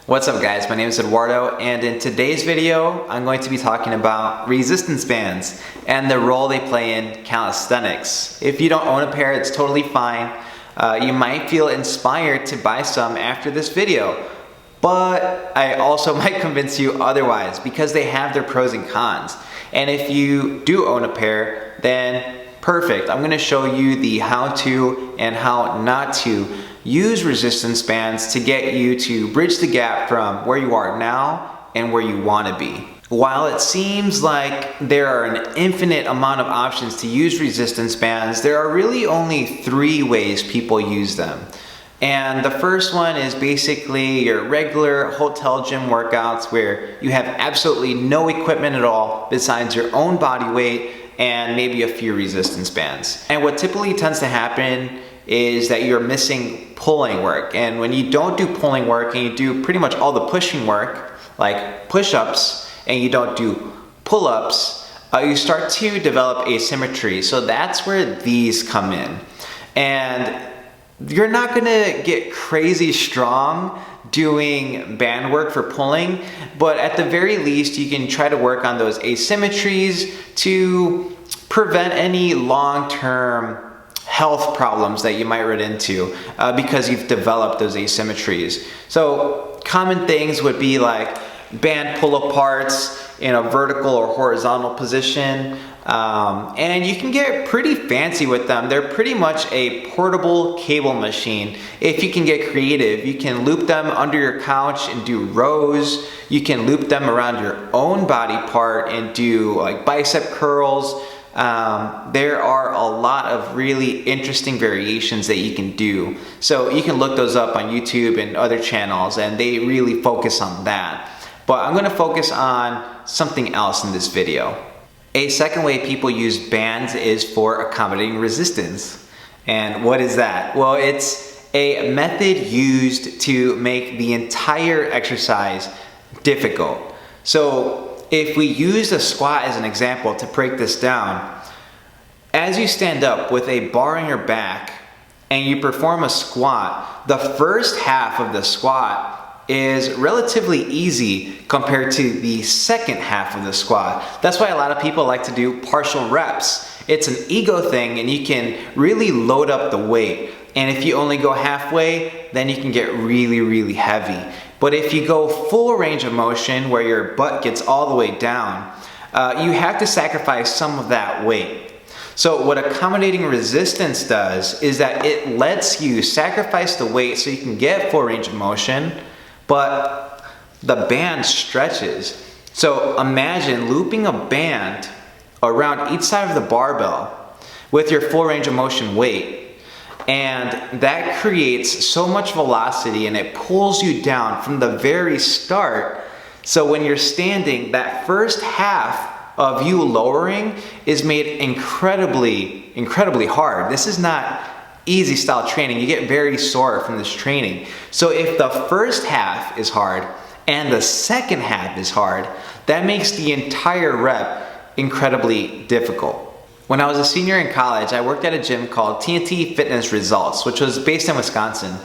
What's up guys, my name is Eduardo, and in today's video I'm going to be talking about resistance bands and the role they play in calisthenics. If you don't own a pair, it's totally fine. You might feel inspired to buy some after this video, but I also might convince you otherwise because they have their pros and cons. And if you do own a pair, then perfect. I'm going to show you the how to and how not to use resistance bands to get you to bridge the gap from where you are now and where you want to be. While it seems like there are an infinite amount of options to use resistance bands, there are really only 3 ways people use them. And the first one is basically your regular hotel gym workouts where you have absolutely no equipment at all besides your own body weight and maybe a few resistance bands. And what typically tends to happen is that you're missing pulling work. And when you don't do pulling work and you do pretty much all the pushing work, like push-ups, and you don't do pull-ups, you start to develop asymmetry. So that's where these come in. And you're not gonna get crazy strong doing band work for pulling, but at the very least you can try to work on those asymmetries to prevent any long-term health problems that you might run into because you've developed those asymmetries. So common things would be like band pull aparts in a vertical or horizontal position, and you can get pretty fancy with them. They're pretty much a portable cable machine. If you can get creative, you can loop them under your couch and do rows. You can loop them around your own body part and do like bicep curls. There are a lot of really interesting variations that you can do. So you can look those up on YouTube and other channels, and they really focus on that. But I'm going to focus on something else in this video. A second way people use bands is for accommodating resistance. And what is that? Well, it's a method used to make the entire exercise difficult. So if we use a squat as an example to break this down, as you stand up with a bar on your back and you perform a squat, the first half of the squat is relatively easy compared to the second half of the squat. That's why a lot of people like to do partial reps. It's an ego thing and you can really load up the weight. And if you only go halfway, then you can get really, really heavy. But if you go full range of motion where your butt gets all the way down, you have to sacrifice some of that weight. So what accommodating resistance does is that it lets you sacrifice the weight so you can get full range of motion, but the band stretches. So imagine looping a band around each side of the barbell with your full range of motion weight. And that creates so much velocity and it pulls you down from the very start. So when you're standing, that first half of you lowering is made incredibly hard. This is not easy style training. You get very sore from this training. So if the first half is hard and the second half is hard, that makes the entire rep incredibly difficult. When I was a senior in college, I worked at a gym called TNT Fitness Results, which was based in Wisconsin.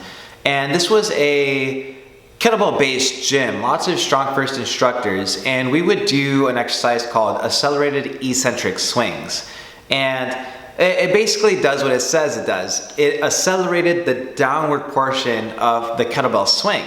And this was a kettlebell-based gym, lots of strong first instructors, and we would do an exercise called accelerated eccentric swings. And it basically does what it says it does. It accelerated the downward portion of the kettlebell swing.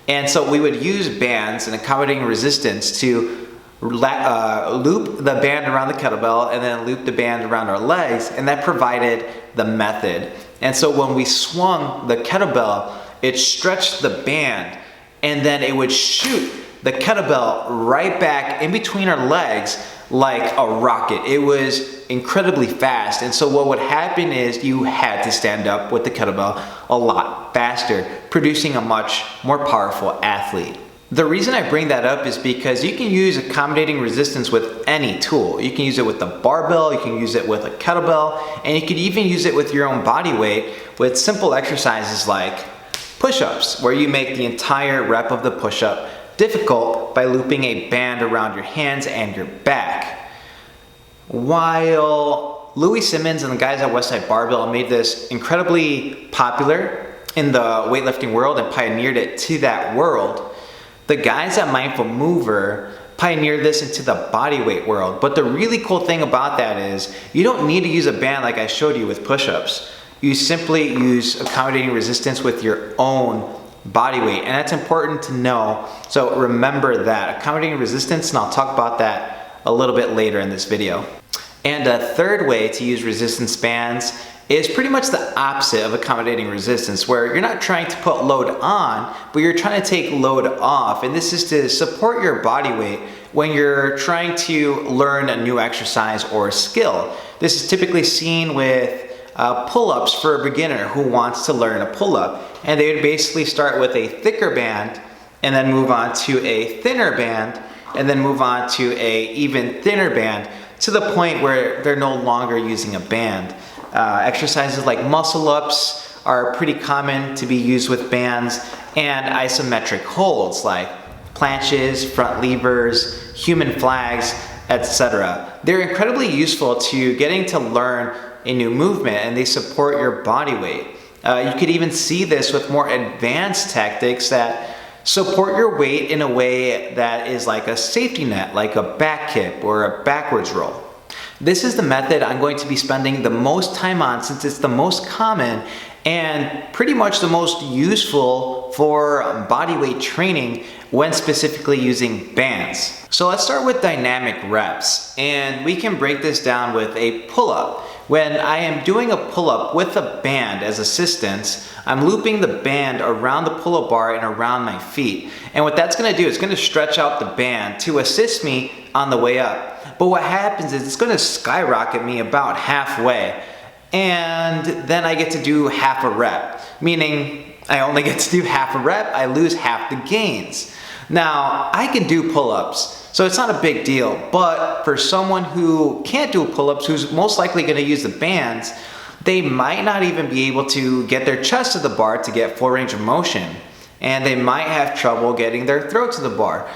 And so we would use bands and accommodating resistance to loop the band around the kettlebell and then loop the band around our legs, and that provided the method. And so when we swung the kettlebell, it stretched the band and then it would shoot the kettlebell right back in between our legs like a rocket. It was incredibly fast, and so what would happen is you had to stand up with the kettlebell a lot faster, producing a much more powerful athlete. The reason I bring that up is because you can use accommodating resistance with any tool. You can use it with the barbell, you can use it with a kettlebell, and you could even use it with your own body weight with simple exercises like push-ups, where you make the entire rep of the push-up difficult by looping a band around your hands and your back. While Louis Simmons and the guys at Westside Barbell made this incredibly popular in the weightlifting world and pioneered it to that world, The guys at Mindful Mover pioneered this into the bodyweight world, but the really cool thing about that is you don't need to use a band like I showed you with push-ups. You simply use accommodating resistance with your own body weight, and that's important to know. So remember that, accommodating resistance, and I'll talk about that a little bit later in this video. And a third way to use resistance bands is pretty much the opposite of accommodating resistance, where you're not trying to put load on, but you're trying to take load off. And this is to support your body weight when you're trying to learn a new exercise or skill. This is typically seen with pull-ups for a beginner who wants to learn a pull-up. And they would basically start with a thicker band and then move on to a thinner band and then move on to a even thinner band to the point where they're no longer using a band. Exercises like muscle-ups are pretty common to be used with bands, and isometric holds like planches, front levers, human flags, etc. They're incredibly useful to getting to learn a new movement, and they support your body weight. You could even see this with more advanced tactics that support your weight in a way that is like a safety net, like a back kick or a backwards roll. This is the method I'm going to be spending the most time on, since it's the most common and pretty much the most useful for body weight training when specifically using bands. So let's start with dynamic reps, and we can break this down with a pull-up. When I am doing a pull-up with a band as assistance, I'm looping the band around the pull-up bar and around my feet. And what that's gonna do is gonna stretch out the band to assist me on the way up. But what happens is it's gonna skyrocket me about halfway, and then I get to do half a rep, meaning I only get to do half a rep, I lose half the gains. Now, I can do pull-ups, so it's not a big deal, but for someone who can't do pull-ups, who's most likely gonna use the bands, they might not even be able to get their chest to the bar to get full range of motion, and they might have trouble getting their throat to the bar.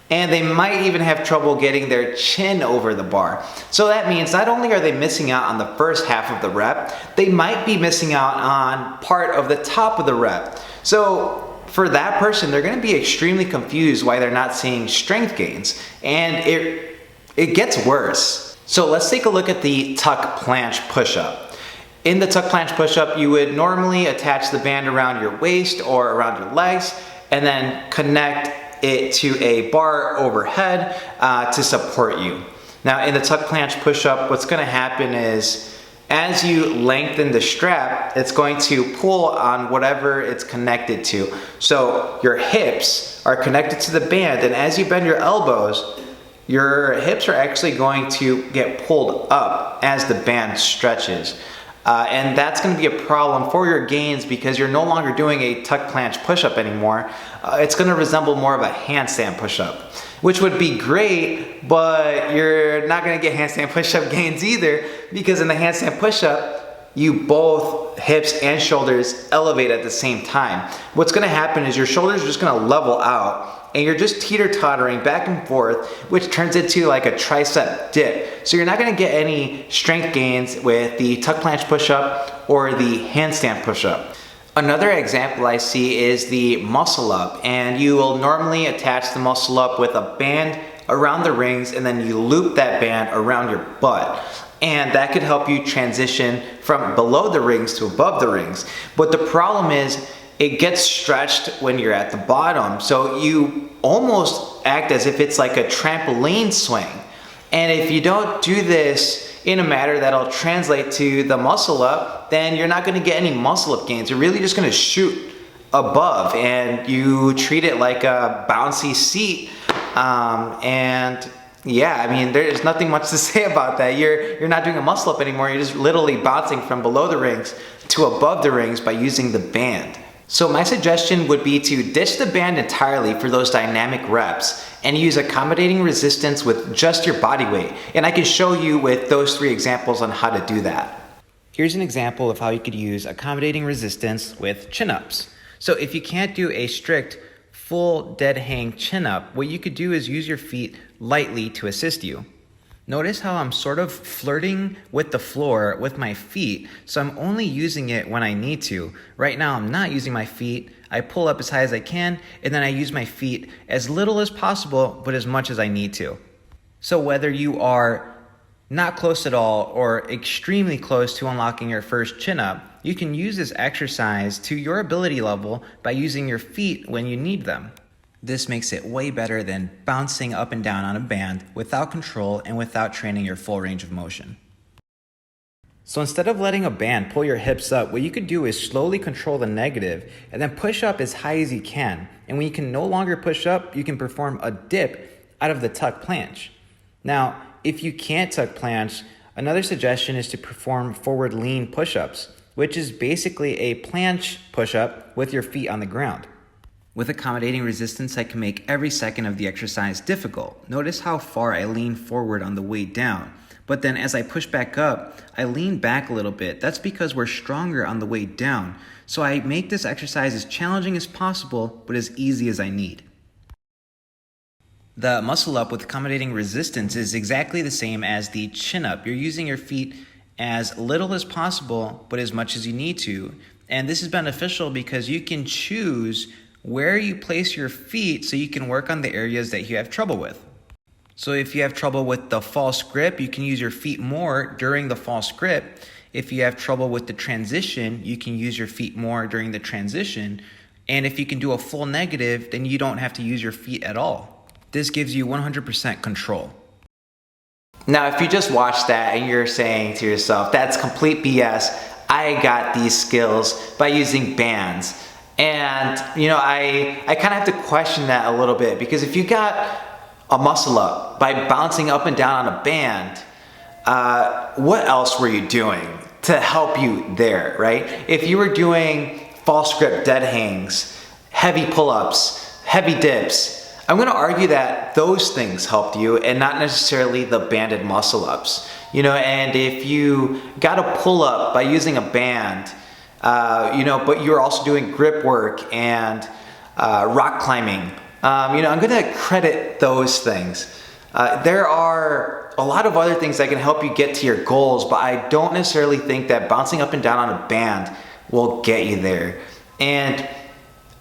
And they might even have trouble getting their chin over the bar. So that means not only are they missing out on the first half of the rep, they might be missing out on part of the top of the rep. So for that person, they're gonna be extremely confused why they're not seeing strength gains. And it gets worse. So let's take a look at the tuck planche push-up. In the tuck planche push-up, you would normally attach the band around your waist or around your legs and then connect it to a bar overhead to support you. Now in the tuck planche push-up, what's gonna happen is as you lengthen the strap, it's going to pull on whatever it's connected to. So your hips are connected to the band, and as you bend your elbows, your hips are actually going to get pulled up as the band stretches. And that's going to be a problem for your gains because you're no longer doing a tuck planche push-up anymore. It's going to resemble more of a handstand push-up, which would be great, but you're not going to get handstand push-up gains either, because in the handstand push-up, you both hips and shoulders elevate at the same time. What's going to happen is your shoulders are just going to level out, and you're just teeter-tottering back and forth, which turns into like a tricep dip. So you're not gonna get any strength gains with the tuck planche push-up or the handstand push-up. Another example I see is the muscle up, and you will normally attach the muscle up with a band around the rings, and then you loop that band around your butt. And that could help you transition from below the rings to above the rings. But the problem is, it gets stretched when you're at the bottom, so you almost act as if it's like a trampoline swing. And if you don't do this in a manner that'll translate to the muscle up, then you're not gonna get any muscle up gains. You're really just gonna shoot above, and you treat it like a bouncy seat. And yeah, I mean, there's nothing much to say about that. You're not doing a muscle up anymore, you're just literally bouncing from below the rings to above the rings by using the band. So my suggestion would be to ditch the band entirely for those dynamic reps and use accommodating resistance with just your body weight. And I can show you with those 3 examples on how to do that. Here's an example of how you could use accommodating resistance with chin-ups. So if you can't do a strict full dead hang chin-up, what you could do is use your feet lightly to assist you. Notice how I'm sort of flirting with the floor with my feet, so I'm only using it when I need to. Right now I'm not using my feet, I pull up as high as I can, and then I use my feet as little as possible, but as much as I need to. So whether you are not close at all or extremely close to unlocking your first chin-up, you can use this exercise to your ability level by using your feet when you need them. This makes it way better than bouncing up and down on a band without control and without training your full range of motion. So instead of letting a band pull your hips up, what you could do is slowly control the negative and then push up as high as you can. And when you can no longer push up, you can perform a dip out of the tuck planche. Now, if you can't tuck planche, another suggestion is to perform forward lean push-ups, which is basically a planche push-up with your feet on the ground. With accommodating resistance, I can make every second of the exercise difficult. Notice how far I lean forward on the way down. But then as I push back up, I lean back a little bit. That's because we're stronger on the way down. So I make this exercise as challenging as possible, but as easy as I need. The muscle up with accommodating resistance is exactly the same as the chin up. You're using your feet as little as possible, but as much as you need to. And this is beneficial because you can choose where you place your feet so you can work on the areas that you have trouble with. So if you have trouble with the false grip, you can use your feet more during the false grip. If you have trouble with the transition, you can use your feet more during the transition. And if you can do a full negative, then you don't have to use your feet at all. This gives you 100% control. Now, if you just watched that and you're saying to yourself, that's complete BS, I got these skills by using bands. And, I kind of have to question that a little bit, because if you got a muscle up by bouncing up and down on a band, what else were you doing to help you there, right? If you were doing false grip dead hangs, heavy pull-ups, heavy dips, I'm going to argue that those things helped you and not necessarily the banded muscle ups. And if you got a pull up by using a band, but you're also doing grip work and rock climbing, I'm going to credit those things. There are a lot of other things that can help you get to your goals, but I don't necessarily think that bouncing up and down on a band will get you there. And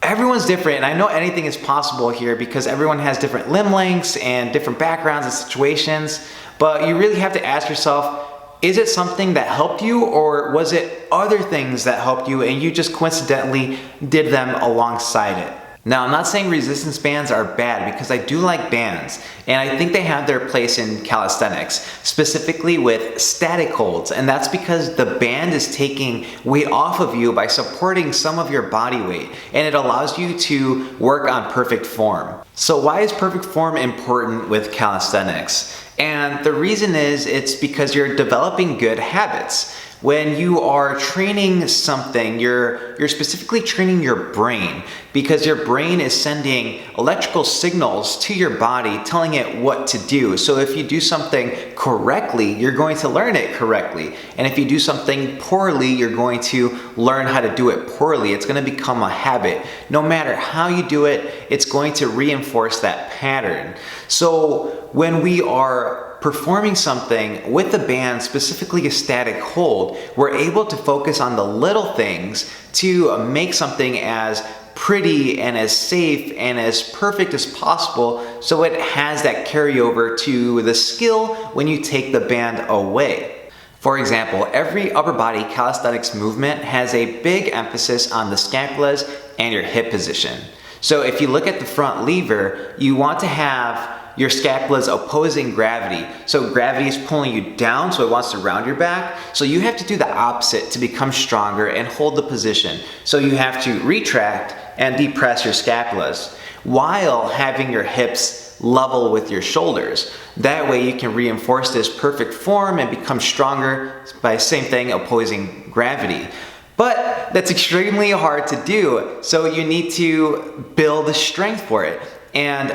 everyone's different, and I know anything is possible here because everyone has different limb lengths and different backgrounds and situations, but you really have to ask yourself, is it something that helped you, or was it other things that helped you and you just coincidentally did them alongside it? Now, I'm not saying resistance bands are bad, because I do like bands, and I think they have their place in calisthenics, specifically with static holds, and that's because the band is taking weight off of you by supporting some of your body weight, and it allows you to work on perfect form. So why is perfect form important with calisthenics? And the reason is, it's because you're developing good habits. When you are training something, you're specifically training your brain, because your brain is sending electrical signals to your body telling it what to do. So if you do something correctly, you're going to learn it correctly. And if you do something poorly, you're going to learn how to do it poorly. It's going to become a habit. No matter how you do it, it's going to reinforce that pattern. So when we are performing something with a band, specifically a static hold, we're able to focus on the little things to make something as pretty and as safe and as perfect as possible, so it has that carryover to the skill when you take the band away. For example, every upper body calisthenics movement has a big emphasis on the scapulas and your hip position. So if you look at the front lever, you want to have your scapula is opposing gravity. So gravity is pulling you down, so it wants to round your back. So you have to do the opposite to become stronger and hold the position. So you have to retract and depress your scapulas while having your hips level with your shoulders. That way you can reinforce this perfect form and become stronger by the same thing, opposing gravity. But that's extremely hard to do, so you need to build the strength for it. And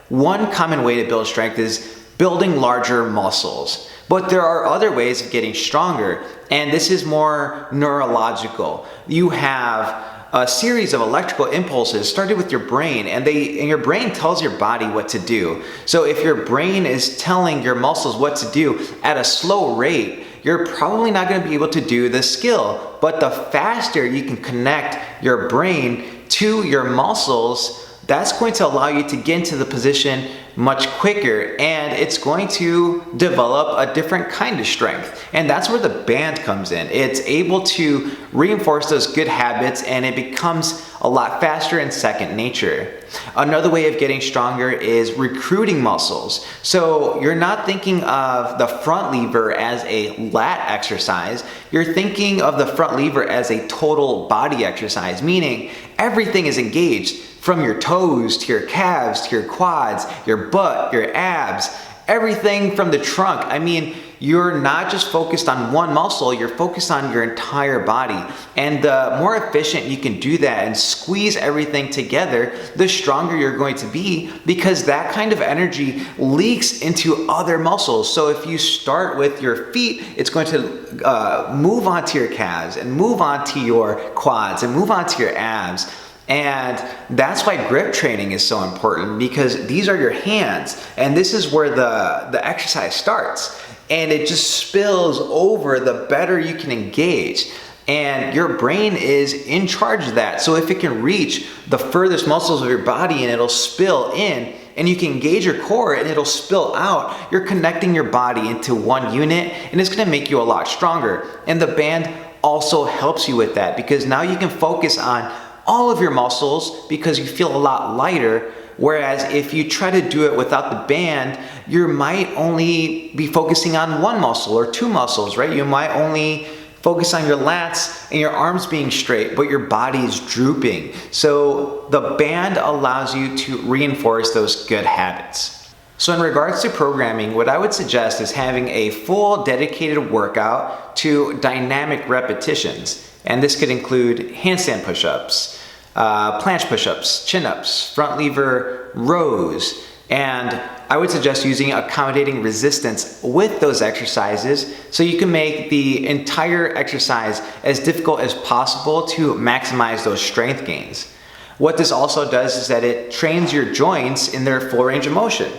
one common way to build strength is building larger muscles. But there are other ways of getting stronger, and this is more neurological. You have a series of electrical impulses started with your brain, and your brain tells your body what to do. So if your brain is telling your muscles what to do at a slow rate, you're probably not going to be able to do the skill. But the faster you can connect your brain to your muscles, that's going to allow you to get into the position much quicker, and it's going to develop a different kind of strength. And that's where the band comes in. It's able to reinforce those good habits, and it becomes a lot faster and second nature. Another way of getting stronger is recruiting muscles. So you're not thinking of the front lever as a lat exercise, you're thinking of the front lever as a total body exercise, meaning everything is engaged, from your toes to your calves to your quads, your butt, your abs, everything from the trunk. I mean, you're not just focused on one muscle, you're focused on your entire body. And the more efficient you can do that and squeeze everything together, the stronger you're going to be, because that kind of energy leaks into other muscles. So if you start with your feet, it's going to move onto your calves and move onto your quads and move onto your abs. And that's why grip training is so important, because these are your hands, and this is where the exercise starts, and it just spills over the better you can engage. And your brain is in charge of that. So if it can reach the furthest muscles of your body and it'll spill in, and you can engage your core and it'll spill out, you're connecting your body into one unit, and it's gonna make you a lot stronger. And the band also helps you with that, because now you can focus on all of your muscles because you feel a lot lighter. Whereas if you try to do it without the band, you might only be focusing on one muscle or two muscles, right? You might only focus on your lats and your arms being straight, but your body is drooping. So the band allows you to reinforce those good habits. So in regards to programming, what I would suggest is having a full dedicated workout to dynamic repetitions. And this could include handstand push-ups, planche push-ups, chin-ups, front lever rows, and I would suggest using accommodating resistance with those exercises so you can make the entire exercise as difficult as possible to maximize those strength gains. What this also does is that it trains your joints in their full range of motion,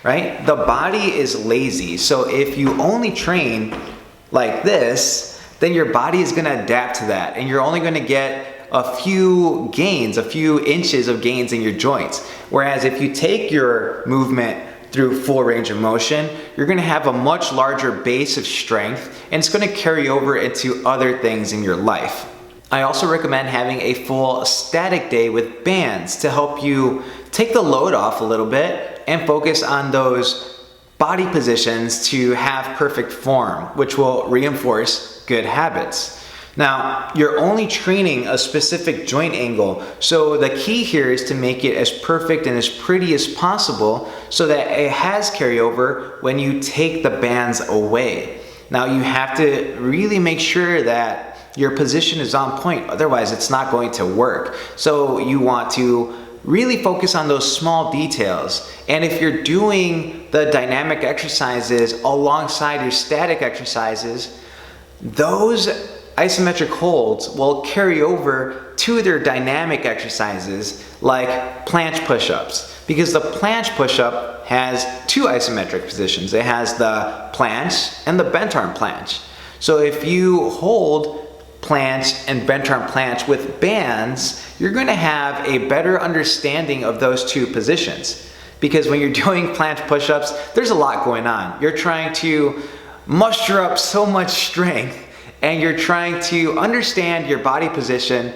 right? The body is lazy, so if you only train like this, then your body is gonna adapt to that, and you're only gonna get a few gains, a few inches of gains in your joints. Whereas if you take your movement through full range of motion, you're gonna have a much larger base of strength, and it's gonna carry over into other things in your life. I also recommend having a full static day with bands to help you take the load off a little bit and focus on those body positions to have perfect form, which will reinforce good habits. Now, you're only training a specific joint angle, so the key here is to make it as perfect and as pretty as possible so that it has carryover when you take the bands away. Now, you have to really make sure that your position is on point, otherwise it's not going to work. So you want to really focus on those small details. And if you're doing the dynamic exercises alongside your static exercises, those isometric holds will carry over to their dynamic exercises like planche push-ups, because the planche push-up has two isometric positions. It has the planche and the bent arm planche. So if you hold planche and bent arm planche with bands, you're going to have a better understanding of those two positions. Because when you're doing planche push-ups, there's a lot going on. You're trying to muster up so much strength, and you're trying to understand your body position,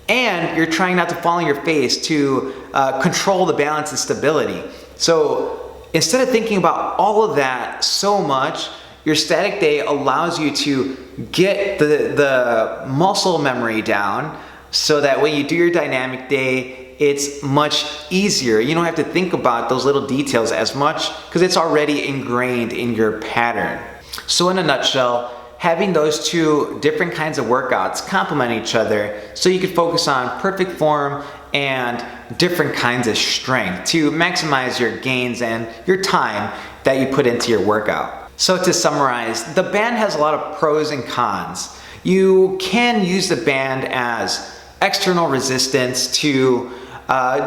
and you're trying not to fall on your face to control the balance and stability. So instead of thinking about all of that so much, your static day allows you to get the muscle memory down so that when you do your dynamic day, it's much easier. You don't have to think about those little details as much because it's already ingrained in your pattern. So in a nutshell, having those two different kinds of workouts complement each other so you can focus on perfect form and different kinds of strength to maximize your gains and your time that you put into your workout. So to summarize, the band has a lot of pros and cons. You can use the band as external resistance to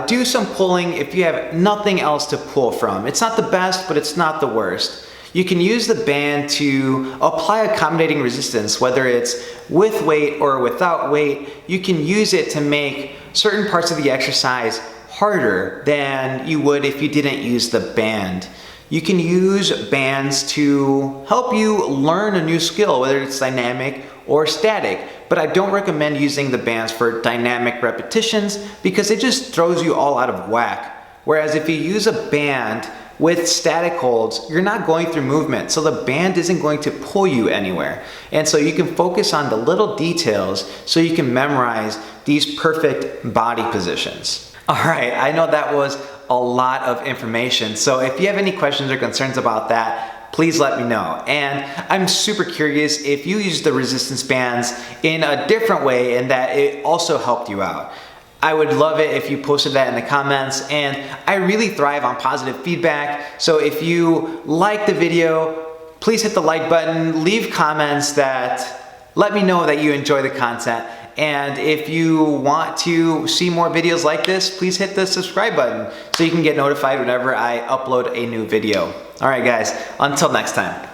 do some pulling if you have nothing else to pull from. It's not the best, but it's not the worst. You can use the band to apply accommodating resistance, whether it's with weight or without weight. You can use it to make certain parts of the exercise harder than you would if you didn't use the band. You can use bands to help you learn a new skill, whether it's dynamic or static, but I don't recommend using the bands for dynamic repetitions because it just throws you all out of whack. Whereas if you use a band with static holds, you're not going through movement, so the band isn't going to pull you anywhere. And so you can focus on the little details so you can memorize these perfect body positions. All right, I know that was a lot of information, so if you have any questions or concerns about that, please let me know. And I'm super curious if you use the resistance bands in a different way and that it also helped you out. I would love it if you posted that in the comments, and I really thrive on positive feedback. So if you like the video, please hit the like button, leave comments that let me know that you enjoy the content. And if you want to see more videos like this, please hit the subscribe button so you can get notified whenever I upload a new video. All right guys, until next time.